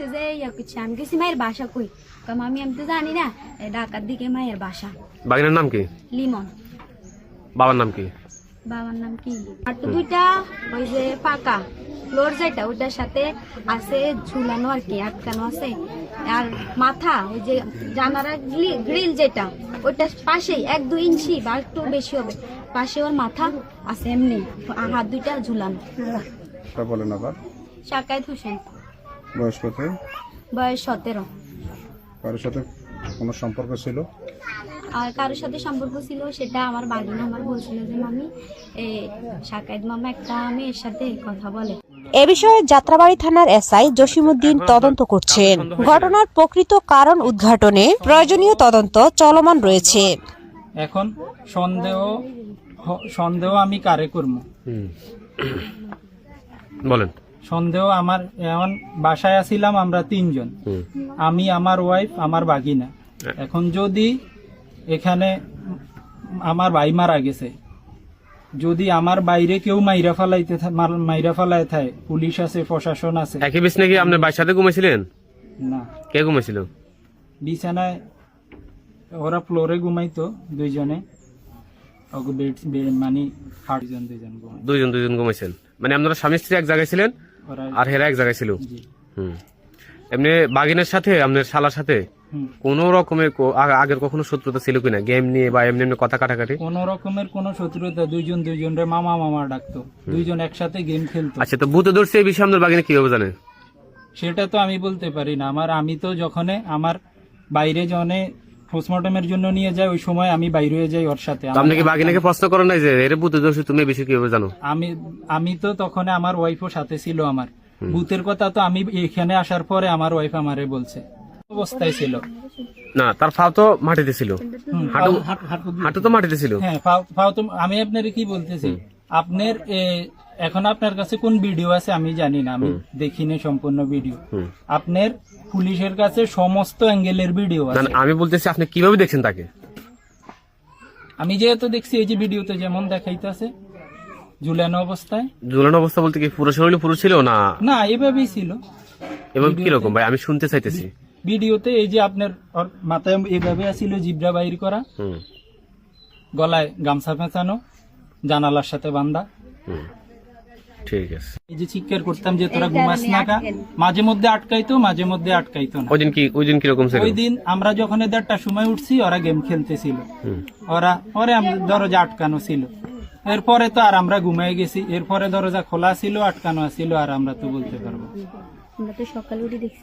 দেখছে যে ইয়া করছে। আমি গেছি মায়ের বাসা কই, আমি তো জানি না, ঢাকার দিকে মায়ের বাসা। বাগিনার নাম কি? লিমন। বাবার নাম কি? বাবার নাম কি? আর তো দুইটা ওই যে পাকা ফ্লোর যেটা ওটার সাথে আছে ঝুলানো আর কি, আটকানো আছে। আর মাথা ওই যে জানারা গ্রিল যেটা ওইটার পাশেই 1-2 ইঞ্চি বা একটু বেশি হবে, পাশে ওর মাথা আছে এমনি, আর হাত দুইটা ঝুলানো। বলেন আবার। শাকায়েত হোসেন। বয়স কত? বয়স 17। কারোর সাথে কোনো সম্পর্ক ছিল? আর কারোর সাথে সম্পর্ক ছিল সেটা আমার বাগিনা আমার বলছিল যে মামি শাকায়েত মামা একটা মেয়ের সাথে কথা বলে। এ বিষয়ে যাত্রাবাড়ী থানার এসআই জসিমউদ্দিন তদন্ত করছেন। ঘটনার প্রকৃত কারণ উদ্ঘাটনে প্রয়োজনীয় তদন্ত চলমান রয়েছে। এখন সন্দেহ আমি কারে করব বলেন। সন্দেহ আমার এখন বাসায় আছিলাম আমরা 3 জন, আমি, আমার ওয়াইফ, আমার বাগিনা। এখন যদি এখানে আমার ভাই মারা গেছে, যদি আমার বাইরে কেউ মাইরা ফালাই থাকে, পুলিশ আছে, প্রশাসন আছে। একই বিছানায় কি আপনি বাড়ির সাথে ঘুমাইছিলেন? না। কে ঘুমাইছিল? বিছানায় ওরা ফ্লোরে ঘুমাইতো দুইজনে, মানে দুইজন ঘুমাইছেন, মানে আপনারা স্বামী স্ত্রী এক জায়গায় ছিলেন আর হেরা এক জায়গায় ছিল। এমনি বাগিনের সাথে আপনার শালার সাথে কোন রকমের আগের কখনো শত্রুতা ছিল কিনা, গেম নিয়ে বা এমনি এমনি কথা কাটাকাটি? কোন রকমের কোন শত্রুতা, দুইজনের মামা ডাকতো, দুইজন একসাথে গেম খেলতো। আচ্ছা, তো ভূতে ধরছে এই বিষয়ে আপনার বাগিনে কিভাবে জানেন? সেটা তো আমি বলতে পারি না। আমি তো যখন আমার বাইরে জনে পোস্টমর্টমের জন্য নিয়ে যায়, ওই সময় আমি বাইরে হয়ে যাই ওর সাথে। আপনি কি বাগিনাকে প্রশ্ন করেন নাই যে এর ভূতে ধরছে, তুমি এই বিষয়ে কিভাবে জানো? আমি তো তখন আমার ওয়াইফও সাথে ছিল। আমার ভূতের কথা তো আমি এখানে আসার পরে আমার ওয়াইফ আমারে বলছে, অবস্থায় ছিল না, তার পা তো মাটিতে ছিল, হাঁটু তো মাটিতে ছিল। হ্যাঁ, পাও তো। আমি আপনার কি বলতেছি, আপনার এখন আপনার কাছে কোন ভিডিও আছে আমি জানি না, আমি দেখিনি সম্পূর্ণ ভিডিও। আপনার পুলিশের কাছে সমস্ত অ্যাঙ্গেলের ভিডিও আছে। আমি বলতেছি আপনি কিভাবে দেখছেন তাকে? আমি যেহেতু দেখছি, এই যে ভিডিওতে যেমন দেখাইতেছে ঝুলানো অবস্থায়। ঝুলানো অবস্থা বলতে কি পুরো শরীরে পুরো ছিল না? না, এভাবেই ছিল। এবং কিরকম ভাই, আমি শুনতে চাইতেছি। ভিডিওতে এই যে আপনার মাথায় এভাবে ছিল, জিব্রা বাইর করা, গলায় গামছা পেঁচানো, জানালার সাথে বান্ধা। ঠিক আছে। এই যে চিৎকার করতাম যে তোরা ঘুমাস না কা, মাঝে মধ্যে আটকাইতো, মাঝে মধ্যে আটকাইতো না। ওই দিন কিরকম ছিল? ওই দিন আমরা যখন 1:30টার সময় উঠছি, ওরা গেম খেলতেছিল, ওরা দরজা আটকানো ছিল। এরপরে তো আর আমরা ঘুমাই গেছি, এরপরে দরজা খোলা ছিল, আটকানো ছিল, আর আমরা তো বলতে পারবো। আমরা তো সকালে উঠে দেখছি।